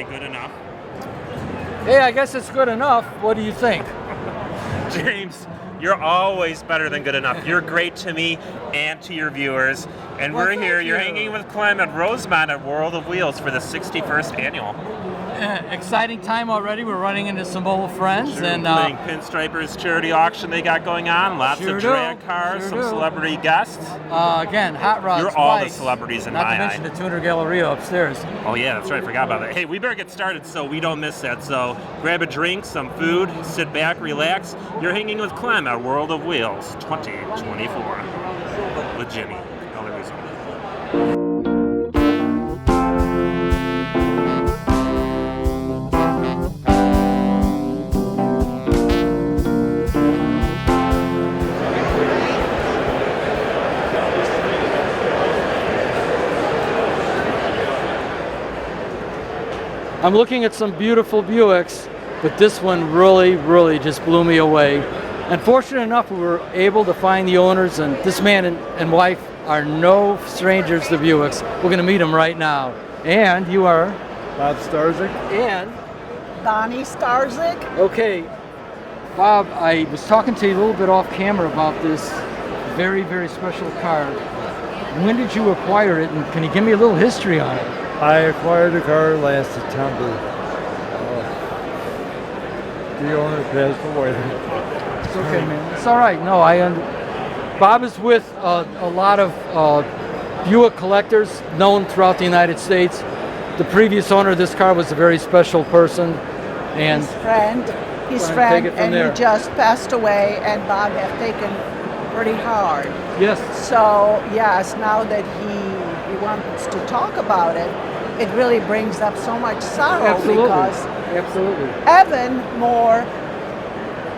it good enough? Hey, I guess it's good enough. What do you think? James, you're always better than good enough. You're great to me and to your viewers. And Well, we're thank here. You're you. hanging with Clem at Rosemont at World of Wheels for the 61st annual. Exciting time already. We're running into some old friends. And Playing Pinstripers charity auction they got going on. Lots Sure of do. drag cars, Sure some do. celebrity guests. Again, hot rods. You're all the bikes, celebrities in not my to mention eye. the Tuner Galleria upstairs. Oh yeah, that's right. I forgot about that. Hey, we better get started so we don't miss that. So grab a drink, some food, sit back, relax. You're hanging with Clem at World of Wheels 2024 with Jimmy Ellerizzo. I'm looking at some beautiful Buicks, but this one really just blew me away. And fortunate enough, we were able to find the owners, and this man and wife are no strangers to Buicks. We're going to meet them right now. And you are? Bob Starzik. And? Bonnie Starzik. Okay, Bob, I was talking to you a little bit off camera about this very special car. When did you acquire it, and can you give me a little history on it? I acquired the car last September. The owner passed away. It's okay, man. It's all right. No, Bob is with a lot of Buick collectors known throughout the United States. The previous owner of this car was a very special person, and His Take friend, it from and there. he just passed away, and Bob have taken pretty hard. yes, So yes, now that he wants to talk about it, it really brings up so much sorrow because absolutely. Evan Moore,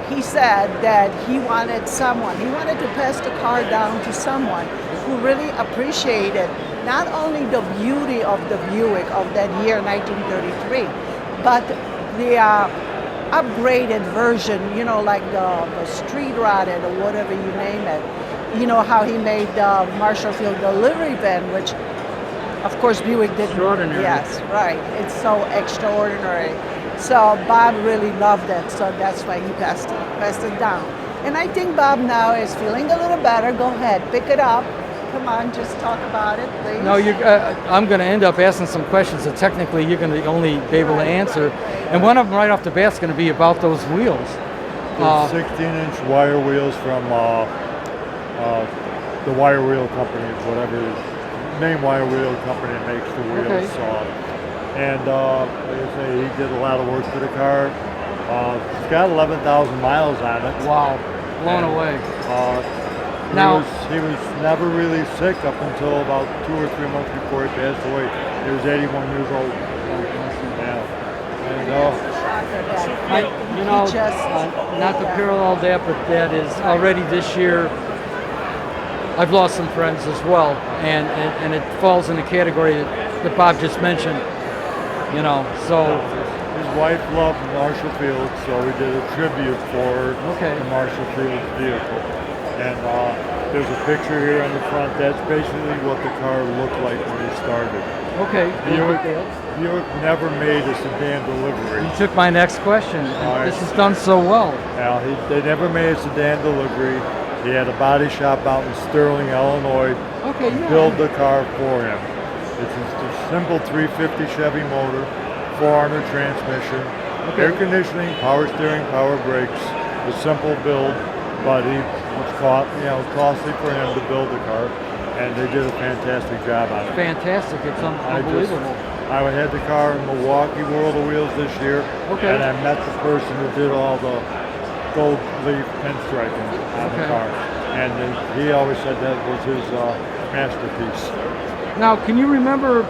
he said that he wanted to pass the car down to someone who really appreciated not only the beauty of the Buick of that year 1933, but the upgraded version, like the street rotted or whatever you name it. You know how he made the Marshall Field delivery van, which of course Buick didn't. Extraordinary. Yes, right. It's so extraordinary. So Bob really loved it, so that's why he passed it down. And I think Bob now is feeling a little better. Go ahead, pick it up. Come on, just talk about it, please. No, I'm going to end up asking some questions that technically you're going to only be able to answer, and one of them right off the bat is going to be about those wheels. They're 16-inch wire wheels from the Wire Wheel Company, whatever main wire wheel company that makes the wheels. Okay. And like I say, he did a lot of work for the car. It's got 11,000 miles on it. Wow, blown And, away. Now he was never really sick up until about 2 or 3 months before he passed away. He was 81 years old. Yeah. And Not to parallel that, but that is already this year. I've lost some friends as well, and it falls in the category that Bob just mentioned. So his wife loved Marshall Field, so we did a tribute for the Marshall Field vehicle. And there's a picture here on the front. That's basically what the car looked like when he started. okay. Buick never made a sedan delivery. You took my next question. All right. This is done so well. Now, they never made a sedan delivery. He had a body shop out in Sterling, Illinois, Okay, yeah. build the car for him. It's just a simple 350 Chevy motor, 400 transmission, air conditioning, power steering, power brakes. A simple build, but it was costly for him to build the car, and they did a fantastic job on it. Fantastic. It's unbelievable. I had the car in Milwaukee World of Wheels this year, and I met the person who did all the gold leaf pinstriping on the car, and he always said that was his masterpiece. Now, can you remember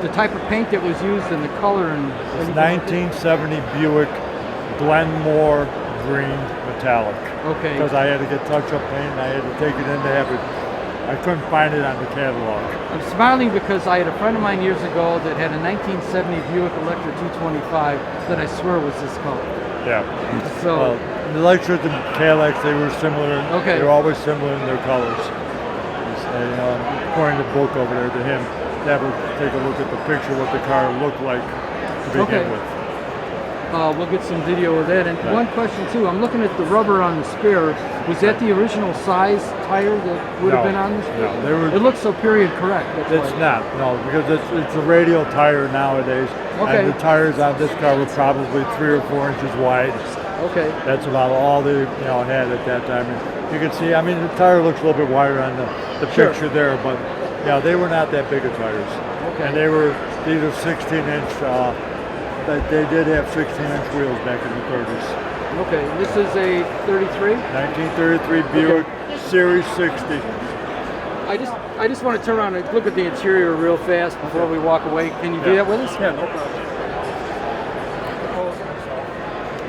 the type of paint that was used and the color? It's 1970 Buick Glenmore green metallic. Okay. Because I had to get touch-up paint, and I had to take it in to have it. I couldn't find it on the catalog. I'm smiling because I had a friend of mine years ago that had a 1970 Buick Electra 225 that I swear was this color. Yeah. So the Electras and Cadillacs, they were similar. Okay. They're always similar in their colors. According to the book over there to him. have a take a look at the picture, what the car looked like to begin Okay. with. We'll get some video of that. And one question too, I'm looking at the rubber on the spare. Was that the original size tire that would have No, been on this? no, they were- It looks so period correct. That's It's why. not, no, because it's a radial tire nowadays. Okay. And the tires on this car were probably 3 or 4 inches wide. Okay. That's about all they had at that time. And you can see, I mean, the tire looks a little bit wider on the Sure. picture there, but they were not that big of tires. Okay. And these are 16-inch, but they did have 16-inch wheels back in the 30s. Okay. This is a 33. 1933 Buick Series 60. I just want to turn around and look at the interior real fast before we walk away. Can you do that with us? Yeah, no problem.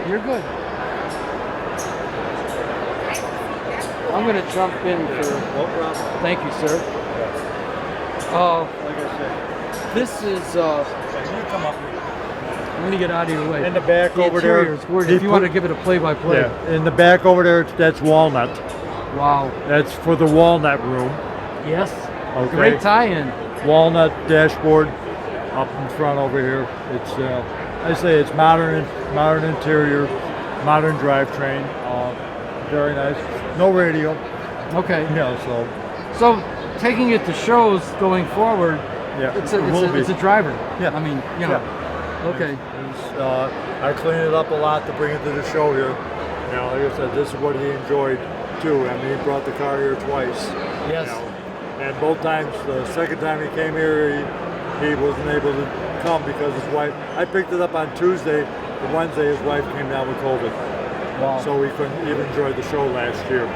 You're good. I'm going to jump in for. No problem. Thank you, sir. Like I said, This is. you come up I'm going to get out of your way. in the back The over interior there. is gorgeous. he If you put- want to give it a play-by-play. Yeah, in the back over there, that's walnut. Wow. That's for the walnut room. Yes. Okay. Great tie-in. Walnut dashboard up in front over here. It's I say it's modern interior, modern drivetrain. Very nice. No radio. Okay. So So taking it to shows going forward, yeah, it's it will be. a driver. Yeah. I mean, you know. Okay. I clean it up a lot to bring it to the show here. Like I said, this is what he enjoyed too. I mean, he brought the car here twice. Yes. And both times, the second time he came here, he wasn't able to come because his wife. I picked it up on Tuesday. The Wednesday, his wife came down with COVID, Wow. so he couldn't even enjoy the show last year.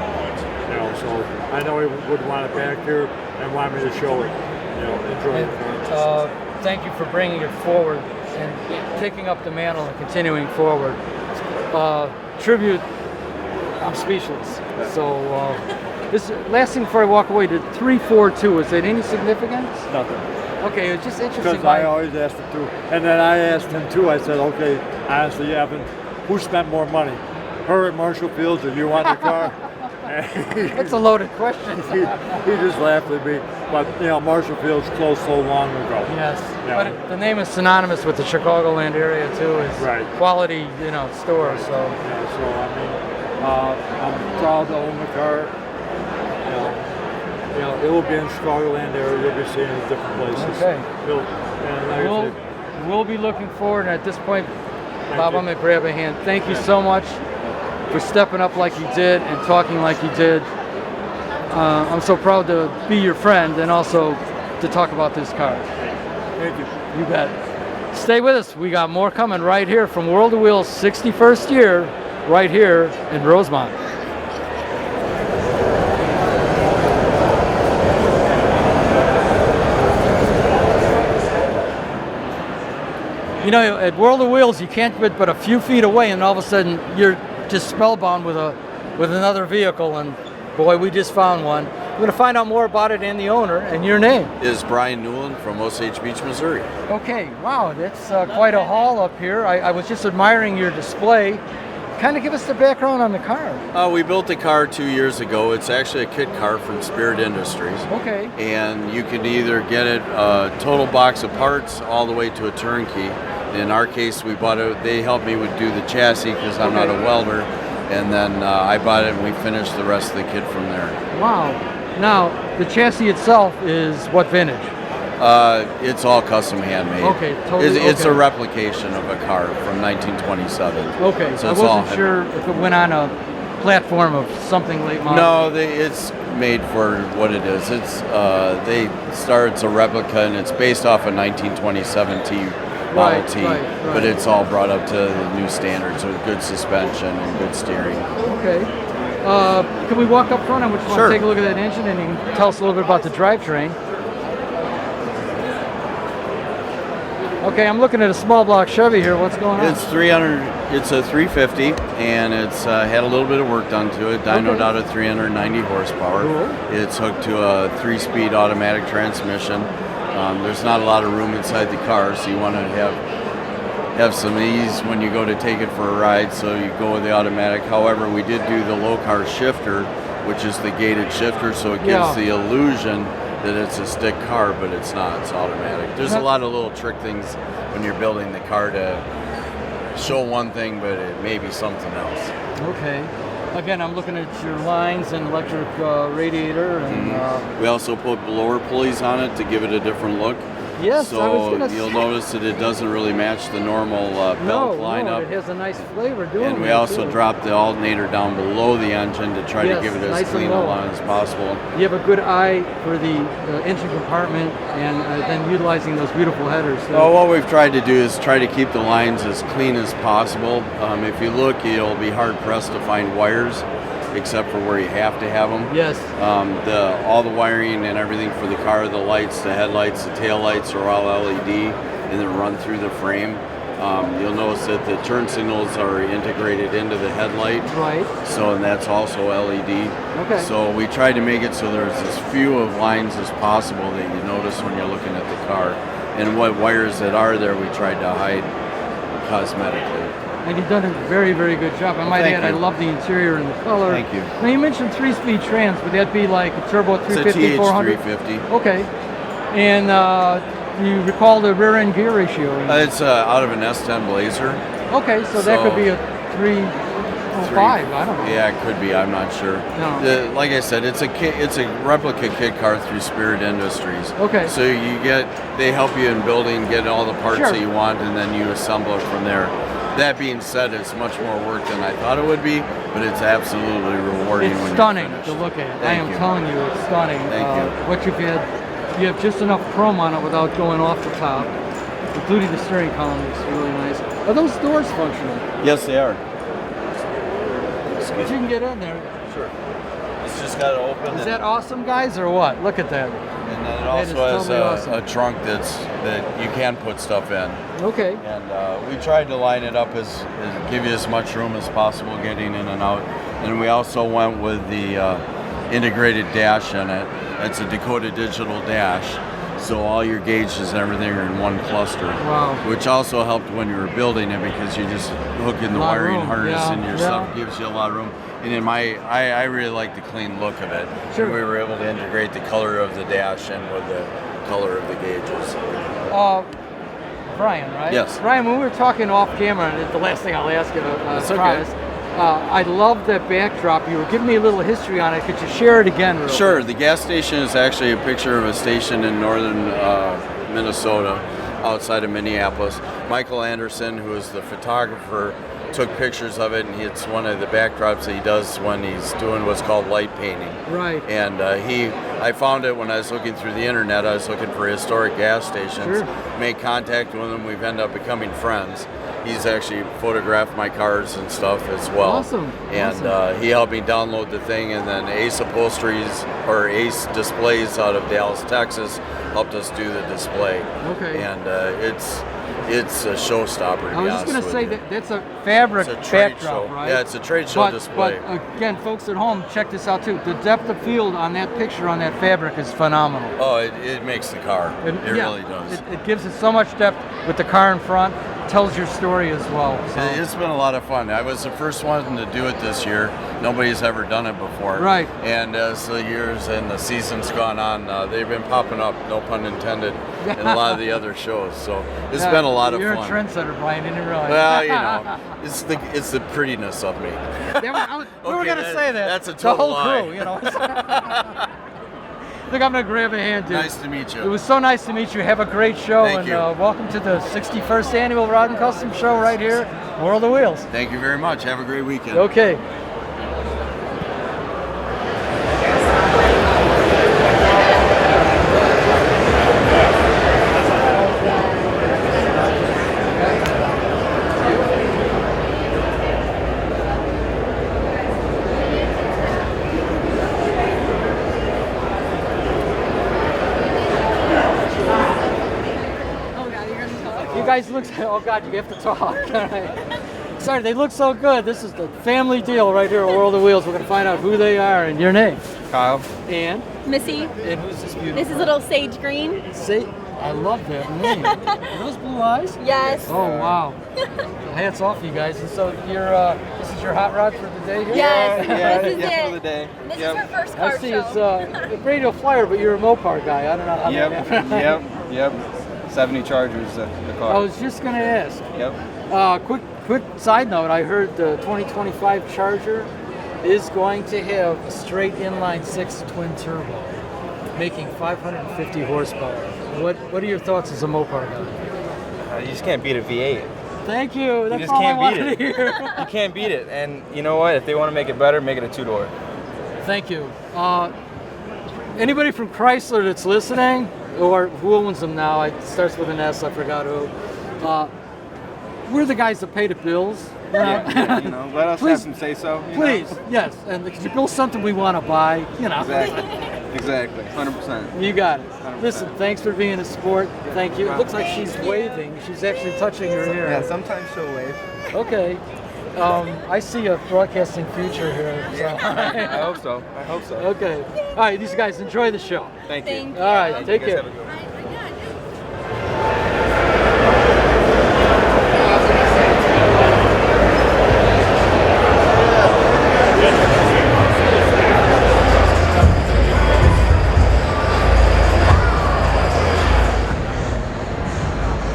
So I know he would want it back here and want me to show it. Enjoy it. Thank you for bringing it forward and taking up the mantle and continuing forward. Tribute, I'm speechless. So, this last thing before I walk away, the 342, is that any significance? Nothing. Okay, it's just interesting. Because I always asked him too. And then I asked him too, I said, okay, honestly, Evan, who spent more money? Her at Marshall Fields or you on the car? It's a loaded question. he just laughed at me. But, Marshall Fields closed so long ago. Yes, Yeah. but the name is synonymous with the Chicagoland area too. It's Right. quality, store. So So, I mean, I'm proud to own the car. It will be in Chicagoland area. You'll be seeing it in different places. Okay. And like I we'll said, we'll be looking forward. And at this point, Bob, you. I'm gonna grab a hand. Thank you so much for stepping up like you did and talking like you did. I'm so proud to be your friend and also to talk about this car. thank you. You bet. Stay with us. We got more coming right here from World of Wheels 61st year, right here in Rosemont. At World of Wheels, you can't get but a few feet away, and all of a sudden you're just spellbound with another vehicle. And boy, we just found one. We're going to find out more about it and the owner and your name. Is Brian Newland from Osage Beach, Missouri. Okay, wow, that's quite a haul up here. I was just admiring your display. Kind of give us the background on the car. We built the car 2 years ago. It's actually a kit car from Spirit Industries. Okay. And you can either get it a total box of parts all the way to a turnkey. In our case, we bought it. They helped me do the chassis because I'm not a welder. And then I bought it and we finished the rest of the kit from there. Wow. Now, the chassis itself is what vintage? It's all custom handmade. Okay, totally. It's okay. a replication of a car from 1927. Okay, So I it's all wasn't sure if it went on a platform of something late model. No, it's made for what it is. It's it's a replica and it's based off a 1927 T Model T, right. but it's all brought up to the new standards with good suspension and good steering. Okay. Can we walk up front and we just want Sure. to take a look at that engine and you can tell us a little bit about the drivetrain? Okay, I'm looking at a small block Chevy here. What's going on? It's 300. It's a 350, and it's had a little bit of work done to it. Dynoed Okay. out at 390 horsepower. Cool. It's hooked to a 3-speed automatic transmission. There's not a lot of room inside the car, so you want to have some ease when you go to take it for a ride. So you go with the automatic. However, we did do the low car shifter, which is the gated shifter, so it gives Yeah. the illusion that it's a stick car, but it's not. It's automatic. There's a lot of little trick things when you're building the car to show one thing, but it may be something else. Okay. Again, I'm looking at your lines and electric radiator, and We also put blower pulleys on it to give it a different look. yes, I was So gonna you'll say. notice that it doesn't really match the normal belt No, lineup. it has a nice flavor doing it. And we also too. dropped the alternator down below the engine to try Yes, to give it as nice and clean a low. line as possible. You have a good eye for the engine compartment, and then utilizing those beautiful headers. So- Well, what we've tried to do is try to keep the lines as clean as possible. If you look, you'll be hard pressed to find wires, except for where you have to have them. Yes. All the wiring and everything for the car, the lights, the headlights, the tail lights are all LED, and they're run through the frame. You'll notice that the turn signals are integrated into the headlight. Right. So, and that's also LED. Okay. So we tried to make it so there's as few of lines as possible that you notice when you're looking at the car. And what wires that are there, we tried to hide cosmetically. And you've done a very, very good job. I might Thank add, I you. love the interior and the color. Thank you. Now, you mentioned 3-speed trans. Would that be like a turbo It's a 350, 400? TH350. Okay. And you recall the rear end gear ratio? It's out of an S10 Blazer. Okay, so that could be a 305. I don't know. Yeah, it could be. I'm not sure. No. Like I said, it's a replica kit car through Spirit Industries. Okay. So they help you in building, get all the parts Sure. that you want, and then you assemble it from there. That being said, it's much more work than I thought it would be, but it's absolutely rewarding. It's when stunning you're to finished. look at. I Thank am you. telling you, it's stunning. Thank you. What you've had, you have just enough chrome on it without going off the top, including the steering column. It's really nice. Are those doors functional? Yes, they are. If you can get in there. Sure. It's just got to open. Is that awesome, guys, or what? Look at that. And then it That is also has totally awesome. a trunk that you can put stuff in. Okay. And we tried to line it up as give you as much room as possible getting in and out. And we also went with the integrated dash in it. It's a Dakota Digital dash. So all your gauges and everything are in one cluster. Wow. Which also helped when you were building it because you just hook in the Lot of wiring room, harness yeah, and your yeah. stuff gives you a lot of room. And in I really like the clean look of it. Sure. And we were able to integrate the color of the dash in with the color of the gauges. Brian, right? Yes. Brian, when we were talking off camera, and it's the last thing I'll ask you, That's I okay. promise. I love that backdrop. You were giving me a little history on it. Could you share it again? Real Sure. quick? The gas station is actually a picture of a station in northern Minnesota, outside of Minneapolis. Michael Anderson, who is the photographer, took pictures of it, and it's one of the backdrops that he does when he's doing what's called light painting. Right. And I found it when I was looking through the internet. I was looking for historic gas stations. Sure. Made contact with him. We've ended up becoming friends. He's actually photographed my cars and stuff as well. Awesome. And Awesome. he helped me download the thing, and then Ace Upholsteries or Ace Displays out of Dallas, Texas, helped us do the display. Okay. And it's a showstopper. To I be was just going honest to say with you. that that's a fabric It's a trade backdrop, show. right? Yeah, it's a trade show display. But again, folks at home, check this out too. The depth of field on that picture on that fabric is phenomenal. Oh, it makes the car. It yeah, really does. It gives it so much depth with the car in front. Tells your story as well. So. It's been a lot of fun. I was the first one to do it this year. Nobody's ever done it before. Right. And as the years and the season's gone on, they've been popping up, no pun intended, in a lot of the other shows. So it's Yeah, been a lot of you're fun. You're a trendsetter, Brian. Didn't realize. Well, you know, it's the prettiness of me. We were Okay, gonna say that. that's a the total whole lie. crew, you know. Look, I'm gonna grab a hand, dude. Nice to meet you. It was so nice to meet you. Have a great show, Thank and you. welcome to the 61st annual Rod and Custom Show right here, World of Wheels. Thank you very much. Have a great weekend. Okay. You guys look. Oh God, you have to talk. All right. Sorry, they look so good. This is the family deal right here at World of Wheels. We're gonna find out who they are and your name. Kyle. And Missy, and who's this beautiful? this is little Sage Green. Say, I love that name. Are those blue eyes? Yes. Oh wow. Hats off, you guys. And so you're this is is your hot rod for the day here? Yes, Yeah, this is yeah, it. for the day. This Yep. is her first car I see show. it's a radio flyer, but you're a Mopar guy. I don't know how Yep. 70 Chargers, the car. I was just gonna ask. Yep. Quick side note. I heard the 2025 Charger is going to have a straight inline 6 twin turbo, making 550 horsepower. What are your thoughts as a Mopar guy? You just can't beat a V8. Thank you. That's just all can't I beat wanted it. to hear. You can't beat it. And you know what? If they want to make it better, make it a two-door. Thank you. Anybody from Chrysler that's listening, or who owns them now? It starts with an S. I forgot who. We're the guys that pay the bills. You know? Yeah, you know, let us Please- have some say-so. you know? Please, yes. And if you build something we want to buy, you know. Exactly. 100%. You got it. 100%. Listen, thanks for being a sport. Thank you. It looks like she's waving. She's actually touching her hair. Yeah, sometimes she'll wave. Okay. I see a broadcasting future here. So. I hope so. I hope so. Okay. All right, these guys, enjoy the show. Thank you. Thank you. All right, Thank take you guys. care. Have a good one.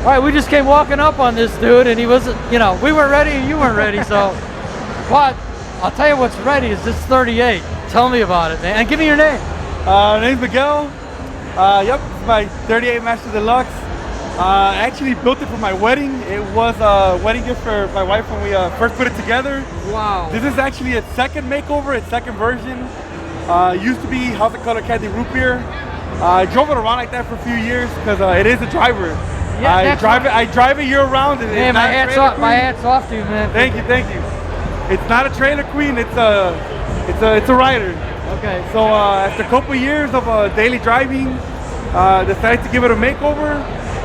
All right, we just came walking up on this dude, and he wasn't, you know, we weren't ready and you weren't ready, so. But I'll tell you what's ready is this 38. Tell me about it, man. And give me your name. My name's Miguel. Yep, it's my 38 Master Deluxe. I actually built it for my wedding. It was a wedding gift for my wife when we first put it together. Wow. This is actually its second makeover, its second version. Used to be House of Color Candy Root Beer. I drove it around like that for a few years because it is a driver. Yeah, I that's drive right. it. I drive it year round. And Hey, it's my not a hat's trailer off. My queen. hat's off to you, man. Thank you, thank you. It's not a trailer queen. It's a rider. Okay. So after a couple years of daily driving, decided to give it a makeover,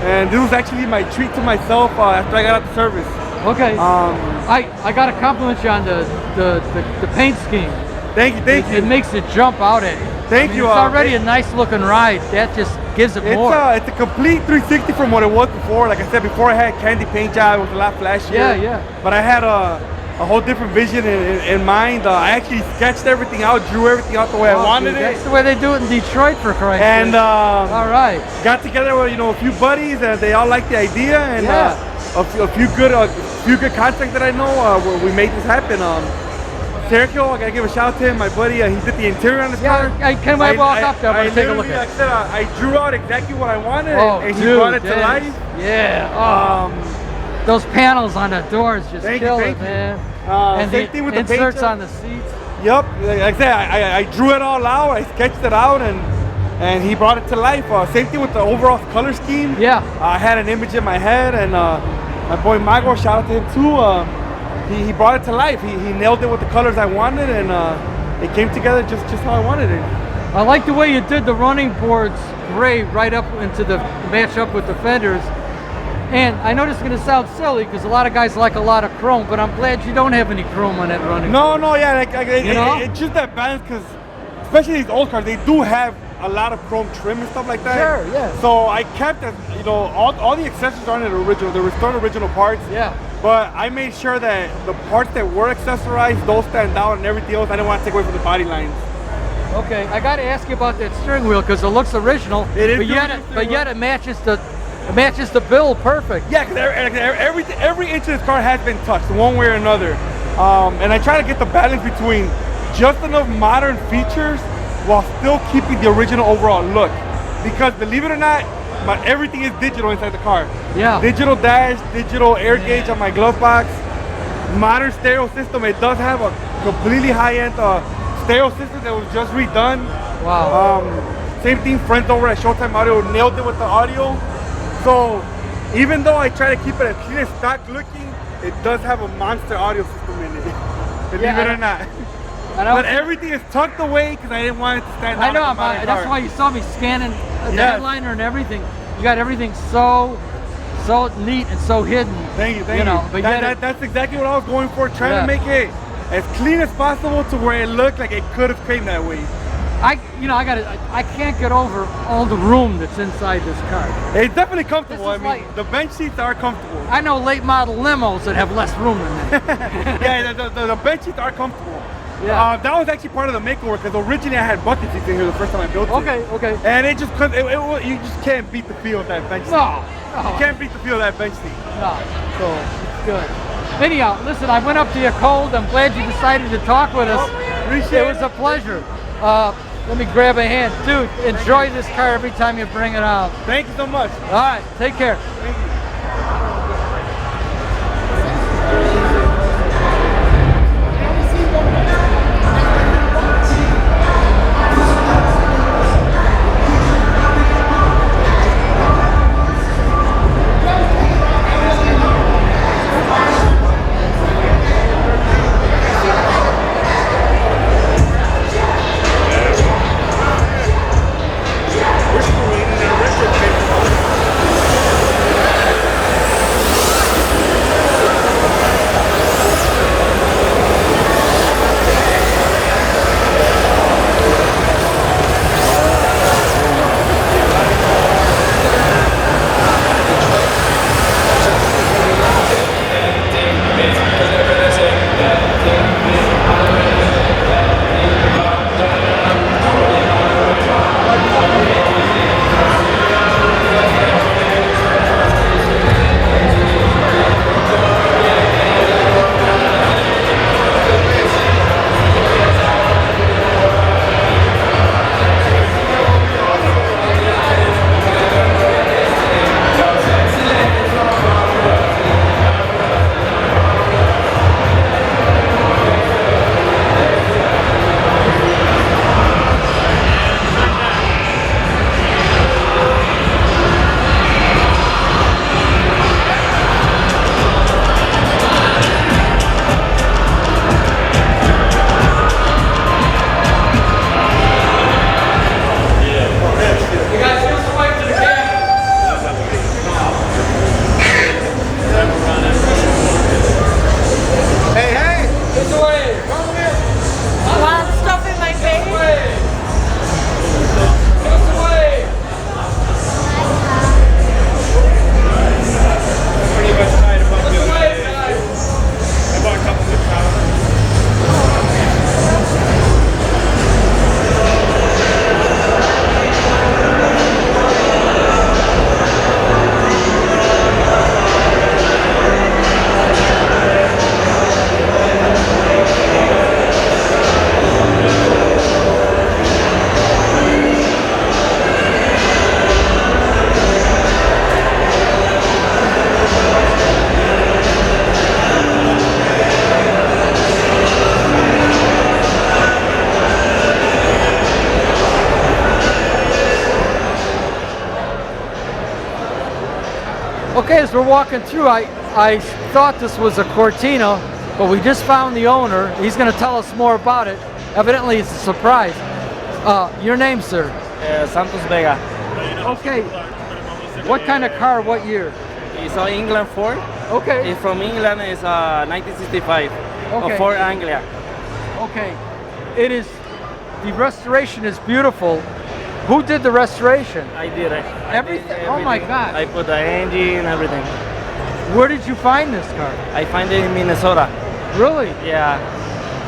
and this was actually my treat to myself after I got out the service. Okay. I got to compliment you on the paint scheme. Thank you, thank It you. makes it jump out at you. Thank you, It's already it- a nice looking ride. That just gives it more. It's a complete 360 from what it was before. Like I said before, I had candy paint job. It was a lot flashier. Yeah, yeah. But I had a whole different vision in mind. I actually sketched everything out, drew everything out the way I wanted Dude, it. That's the way they do it in Detroit, for Christ's And sake. All right. got together with a few buddies, and they all liked the idea, and Yeah. a few good contacts that I know. We made this happen. Sergio, I gotta give a shout out to him, my buddy. He did the interior on this car. Yeah, can I walk up there? I'm gonna take a look literally, at like it. I said, I drew out exactly what I wanted, Oh, and he dude, brought it to that life. is- Yeah. Those panels on the doors just Thank you, kill thank it, you. man. And Same the thing with the paint inserts job. on the seats. Yep, like I said, I drew it all out. I sketched it out, and he brought it to life. Same thing with the overall color scheme. Yeah. I had an image in my head, and my boy Mago, shout out to him too. He brought it to life. He nailed it with the colors I wanted, and it came together just how I wanted it. I like the way you did the running boards gray right up into the match up with the fenders. And I know this is going to sound silly because a lot of guys like a lot of chrome, but I'm glad you don't have any chrome on that running board. No, yeah, You know? it's just that balance, because especially these old cars, they do have a lot of chrome trim and stuff like that. Sure, yeah. So I kept it, all the accessories aren't original. They're restored original parts. Yeah. But I made sure that the parts that were accessorized, those stand out, and everything else, I didn't want to take away from the body lines. Okay, I got to ask you about that steering wheel because it looks original. It is but the yet, original but steering yet it matches the build perfect. Yeah, because every inch of this car has been touched one way or another. And I try to get the balance between just enough modern features while still keeping the original overall look. Because believe it or not, everything is digital inside the car. Yeah. Digital dash, digital air gauge on my glove box, modern stereo system. It does have a completely high-end stereo system that was just redone. Wow. Same thing, friends over at Showtime Audio nailed it with the audio. So even though I try to keep it as clean as stock looking, it does have a monster audio system in it. Believe it or not. But everything is tucked away because I didn't want it to stand out. I know, like a modern that's car. why you saw me scanning the Yes. headliner and everything. You got everything so neat and so hidden. Thank you. But yet That's exactly what I was going for, trying Yeah. to make it as clean as possible to where it looked like it could have came that way. I can't get over all the room that's inside this car. It's definitely comfortable. This I is mean, like- the bench seats are comfortable. I know late model limos that have less room than that. Yeah, the bench seats are comfortable. Yeah. That was actually part of the makeover because originally I had bucket seats in here the first time I built it. Okay. And it just you just can't beat the feel of that bench seat. No. You can't beat the feel of that bench seat. No. So it's good. Anyhow, listen, I went up to you cold. I'm glad you decided to talk with us. Appreciate It was a pleasure. Let me grab a hand. Dude, enjoy this car every time you bring it out. Thank you so much. All right, take care. Okay, as we're walking through, I thought this was a Cortina, but we just found the owner. He's going to tell us more about it. Evidently, it's a surprise. Your name, sir? Santos Vega. Okay. What kind of car? What year? It's an England Ford. Okay. It's from England. It's 1965. Okay. A Ford Anglia. Okay. It is. The restoration is beautiful. Who did the restoration? I did it. Everything? Oh my God. I put the engine, everything. Where did you find this car? I find it in Minnesota. Really? Yeah.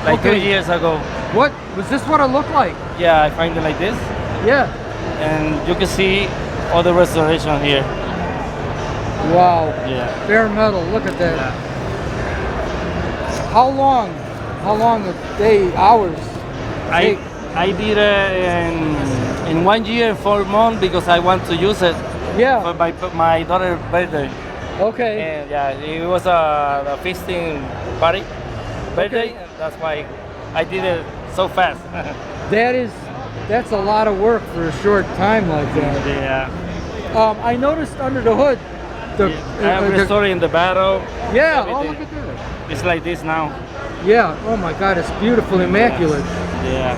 Like Okay. 2 years ago. What was this? What it looked like? Yeah, I find it like this. Yeah. And you can see all the restoration here. Wow. Yeah. Bare metal. Look at that. How long? How long a day? Hours? I did it in 1 year and 4 months because I want to use it Yeah. for my daughter's birthday. Okay. And yeah, it was a feasting party birthday. Okay. And that's why I did it so fast. That's a lot of work for a short time like that. Yeah. I noticed under the hood. I'm restoring the barrel. Yeah. Oh, everything. look at that. It's like this now. Yeah. Oh my God, it's beautiful, immaculate. Yeah.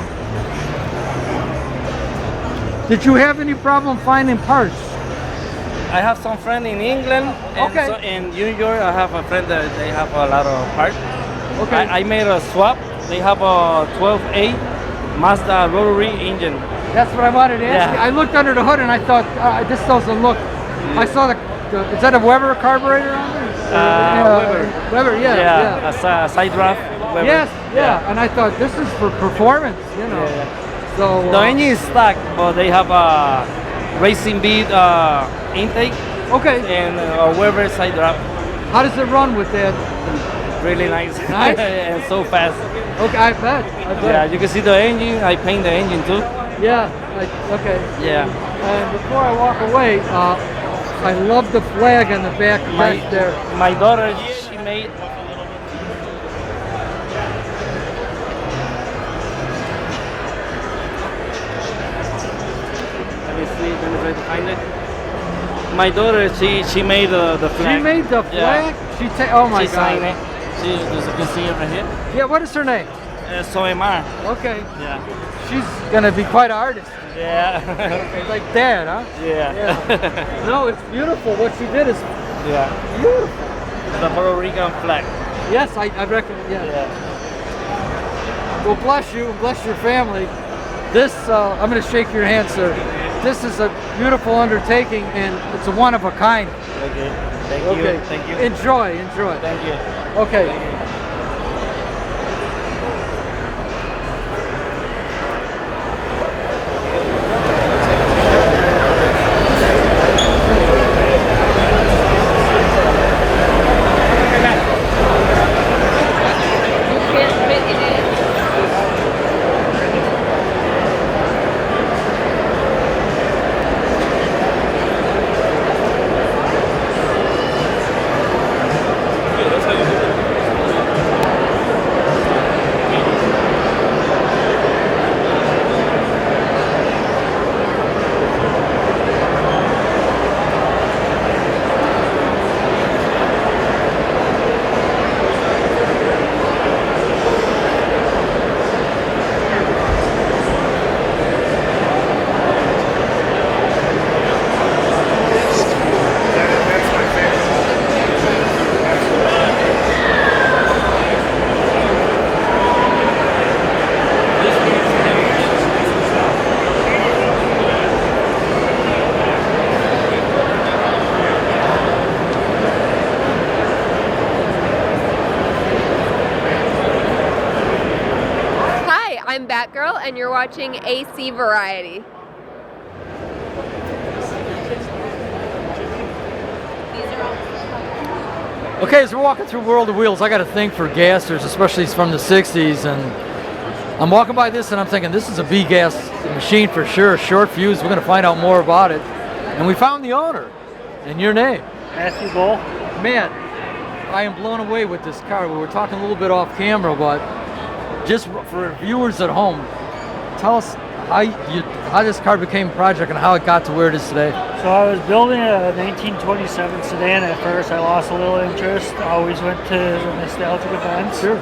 Did you have any problem finding parts? I have some friend in England and Okay. so in New York I have a friend that they have a lot of parts. Okay. I made a swap. They have a 12A Mazda rotary engine. That's what I wanted to ask you. Yeah. I looked under the hood and I thought, this doesn't look. I saw is that a Weber carburetor on there? Weber. Weber, yeah. A side draft. Weber. Yes, yeah. And I thought this is for performance, you know. Yeah. So The engine is stock, but they have a racing beat intake okay. and a Weber side draft. How does it run with that? Really nice. Nice? And so fast. Okay, I bet. Yeah, you can see the engine. I paint the engine too. Yeah. Okay. Yeah. And before I walk away, I love the flag on the back right there. My daughter, she made. Let me see. Let me try to find it. My daughter, she made the flag. She made the flag. Yeah. Oh my She God. signed it. As you can see over here. Yeah. What is her name? Soemar. Okay. Yeah. She's gonna be quite an artist. Yeah. Like Dad, huh? Yeah. No, it's beautiful. What she did is Yeah. beautiful. The Puerto Rican flag. Yes, I reckon. Yeah. Yeah. Well, bless you and bless your family. This, I'm going to shake your hand, sir. This is a beautiful undertaking, and it's a one of a kind. Okay. Thank you. Okay. Thank you. Enjoy. Thank you. Okay. I'm Batgirl, and you're watching AC Variety. Okay, as we're walking through World of Wheels, I got a thing for gassers, especially from the 60s, and I'm walking by this and I'm thinking, this is a B-gas machine for sure, short fuse. We're going to find out more about it. And we found the owner. And your name? Matthew Bull. Man, I am blown away with this car. We were talking a little bit off camera, but just for viewers at home, tell us how this car became a project and how it got to where it is today. So I was building a 1927 sedan at first. I lost a little interest. Always went to the nostalgic events. Sure.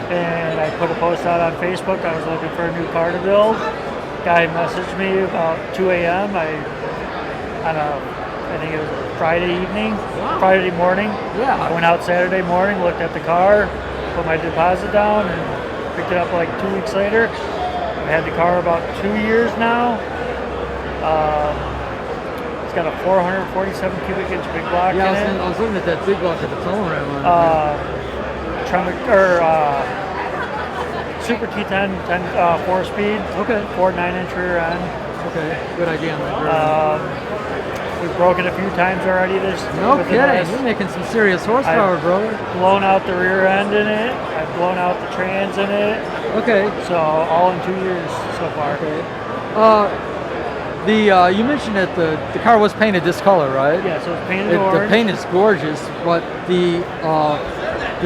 And I put a post out on Facebook. I was looking for a new car to build. Guy messaged me about 2 a.m. I think it was a Friday evening, Friday morning. Yeah. I went out Saturday morning, looked at the car, put my deposit down, and picked it up like 2 weeks later. I've had the car about 2 years now. It's got a 447 cubic inch big block in it. I was looking at that big block at the tone ram on Super T10 4-speed. Okay. Ford 9-inch rear end. Okay, good idea. We've broken a few times already. No kidding. You're making some serious horsepower, brother. Blown out the rear end in it. I've blown out the trans in it. Okay. So all in 2 years so far. Okay. You mentioned that the car was painted this color, right? Yeah, so it's painted orange. The paint is gorgeous, but the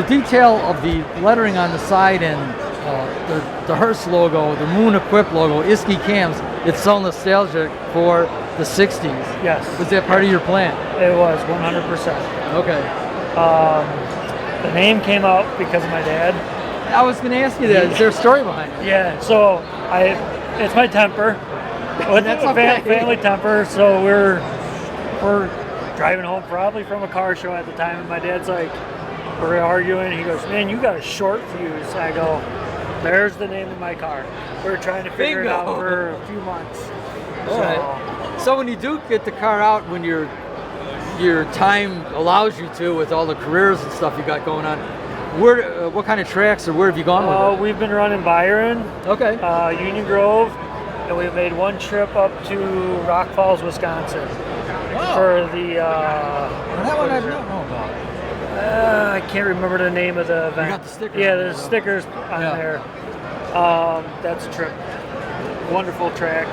detail of the lettering on the side and the Hearst logo, the Moon Equip logo, Isky cams, it's so nostalgic for the 60s. Yes. Was that part of your plan? It was 100%. Okay. The name came out because of my dad. I was going to ask you that. Is there a story behind it? Yeah, so it's my temper. That's okay. Family temper. So we're driving home probably from a car show at the time, and my dad's like, we're arguing. He goes, "Man, you got a short fuse." I go, There's the name of my car. We're trying to figure it out Bingo. for a few months. All right. So when you do get the car out, when your time allows you to, with all the careers and stuff you got going on, what kind of tracks or where have you gone with it? We've been running Byron, Okay. Union Grove, and we've made one trip up to Rock Falls, Wisconsin for the. That one I don't know about. I can't remember the name of the event. got the stickers Yeah, on there's there, though. stickers on Yeah. there. That's a trip. Wonderful track.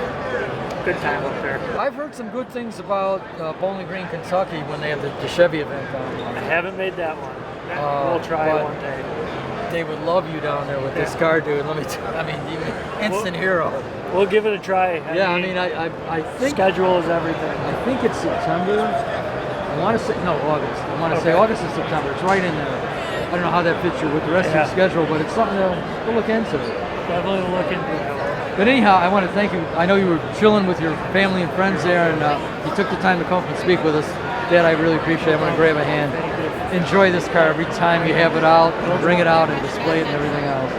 Good time up there. I've heard some good things about Bowling Green, Kentucky when they have the Chevy event down I there. haven't made that one. We'll try but- one day. They would love you down there with this car, dude. Let me I mean, you instant hero. We'll give it a try. I think schedule is everything. I think it's September. I want to say August. I want to say August and September. It's right in there. I don't know how that fits you with the rest of your schedule, but it's something to look into. Definitely look into it. But anyhow, I want to thank you. I know you were chilling with your family and friends there, and you took the time to come up and speak with us. Dad, I really appreciate it. I want to grab a hand. Enjoy this car every time you have it out. Bring it out and display it and everything else.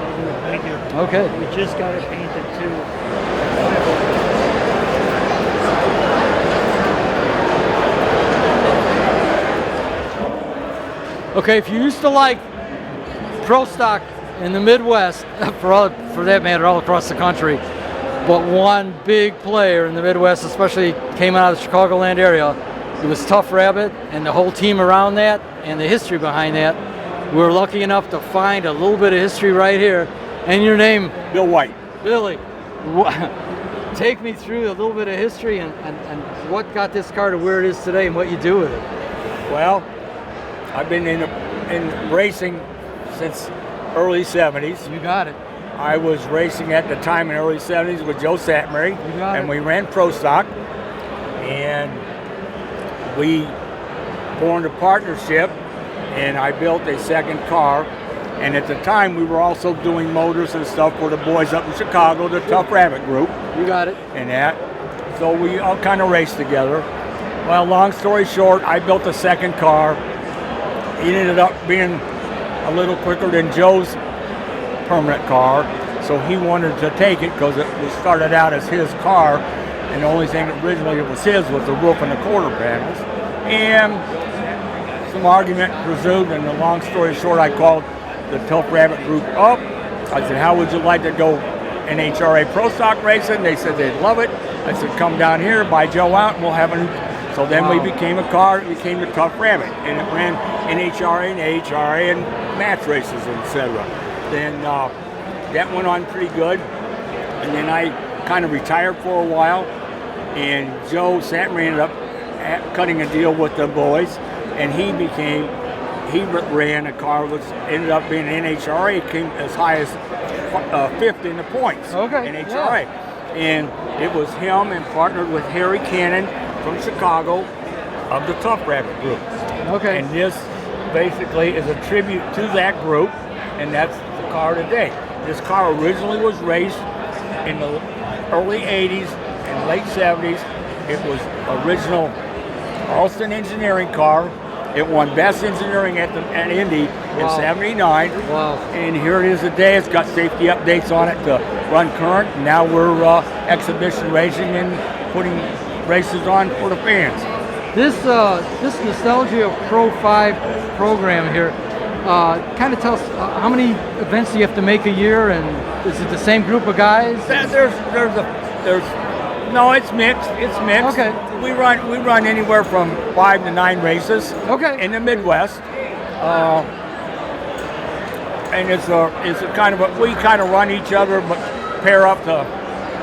Thank you. Okay. We just got it painted too. Okay, if you used to like pro stock in the Midwest, for that matter, all across the country, but one big player in the Midwest, especially came out of the Chicagoland area, it was Tough Rabbit and the whole team around that and the history behind that. We were lucky enough to find a little bit of history right here. And your name? Bill White. Billy. Take me through a little bit of history and what got this car to where it is today and what you do with it. Well, I've been in racing since early 70s. You got it. I was racing at the time in early 70s with Joe Satmary, and we ran Pro Stock, and we formed a partnership, and I built a second car. And at the time, we were also doing motors and stuff for the boys up in Chicago, the Tough Rabbit group. You got it. And that. So we all kind of raced together. Well, long story short, I built a second car. It ended up being a little quicker than Joe's permanent car. So he wanted to take it because it was started out as his car. And the only thing originally it was his was the roof and the quarter panels. And some argument resumed, and the long story short, I called the Tough Rabbit group up. I said, how would you like to go NHRA Pro Stock racing? They said they'd love it. I said, come down here, buy Joe out, and we'll have a new. So then we became a car, it became the Tough Rabbit, and it ran NHRA and AHRA and match races, etc. Then that went on pretty good, and then I kind of retired for a while, and Joe Satmary ended up cutting a deal with the boys, and he ran a car that ended up being an NHRA, came as high as fifth in the points. NHRA. And it was him and partnered with Harry Cannon from Chicago of the Tough Rabbit group. Okay. And this basically is a tribute to that group, and that's the car today. This car originally was raced in the early 80s and late 70s. It was original Alston engineering car. It won Best Engineering at Indy in '79. Wow. And here it is today. It's got safety updates on it to run current. Now we're exhibition racing and putting races on for the fans. This Nostalgia Pro 5 program here, kind of tell us how many events do you have to make a year, and is it the same group of guys? No, it's mixed. It's mixed. Okay. We run anywhere from 5 to 9 races. Okay. In the Midwest, and it's a kind of we kind of run each other, but pair up to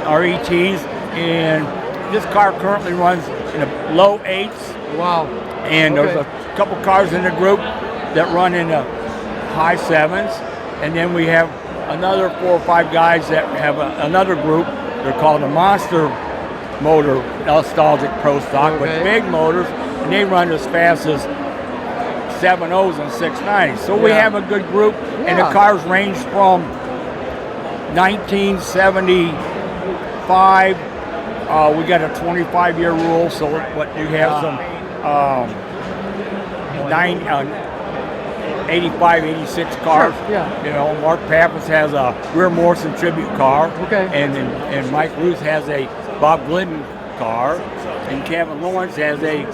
our ETs. And this car currently runs in the low 8s. Wow. And there's a couple cars in the group that run in the high 7s, and then we have another 4 or 5 guys that have another group. They're called the Monster Motor Nostalgic Pro Stock with big motors, and they run as fast as 7.0s and 6.90s. So we have a good group, and the cars range from 1975. We got a 25-year rule, 85, 86 cars. Sure, yeah. You know, Mark Pappas has a Rear Morrison tribute car. Okay. And Mike Ruth has a Bob Glidden car. And Kevin Lawrence has a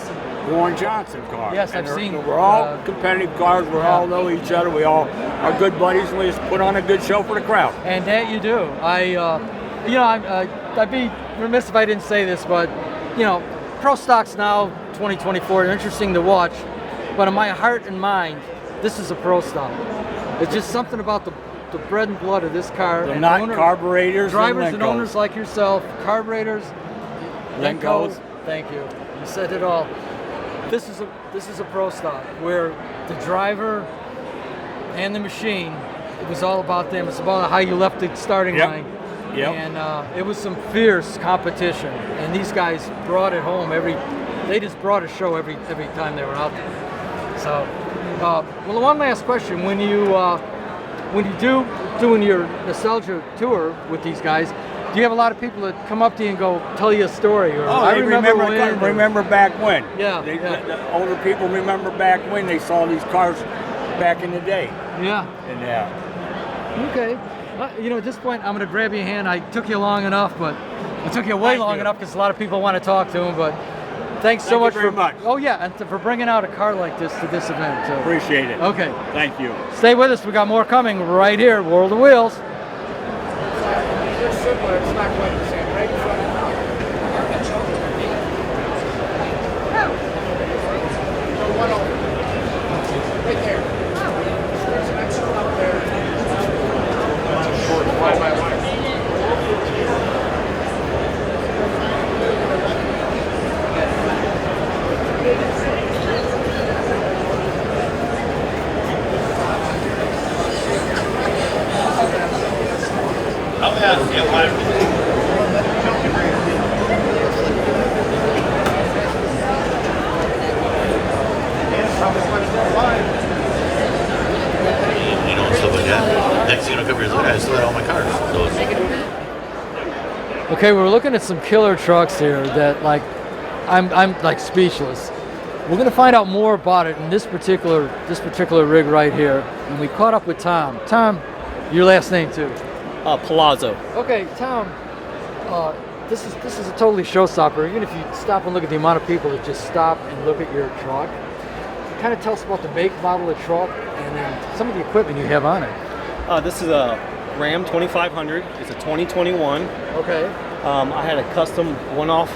Warren Johnson car. Yes, And I've seen, We're all competitive cars. We all know each other. We all are good buddies, and we just put on a good show for the crowd. And that you do. I'd be remiss if I didn't say this, but pro stocks now, 2024, are interesting to watch. But in my heart and mind, this is a pro stock. It's just something about the bread and blood of this car. They're and not carburetors, drivers and Lenkos. owners like yourself, carburetors, Lenkos. Thank you. You said it all. This is a pro stock where the driver and the machine, it was all about them. It's about how you left the starting line. Yep. And it was some fierce competition. And these guys brought it home they just brought a show every time they were out there. So, well, one last question. When you doing your nostalgia tour with these guys, do you have a lot of people that come up to you and go tell you a story? Or Oh, I they remember back when. Yeah, The older people remember back when they saw these cars back in the day. Yeah. And Okay. At this point, I'm going to grab your hand. I took you long enough, but it took you way long enough because a lot of people want to talk to them. But thanks so much very much. Oh yeah, and for bringing out a car like this to this event. So. Appreciate it. Okay. Thank you. Stay with us. We got more coming right here. World of Wheels. It's not quite the same. Right in front of right there. There's an extra up there. Stuff like that. Next thing you know, a couple years later, I still had all my cars. So Okay, we're looking at some killer trucks here that I'm like speechless. We're gonna find out more about it in this particular rig right here. And we caught up with Tom. Tom, your last name too. Palazzo. Okay, Tom. This is a totally showstopper. Even if you stop and look at the amount of people that just stop and look at your truck, kind of tell us about the make, model of the truck, and then some of the equipment you have on it. This is a Ram 2500. It's a 2021. Okay. I had a custom one-off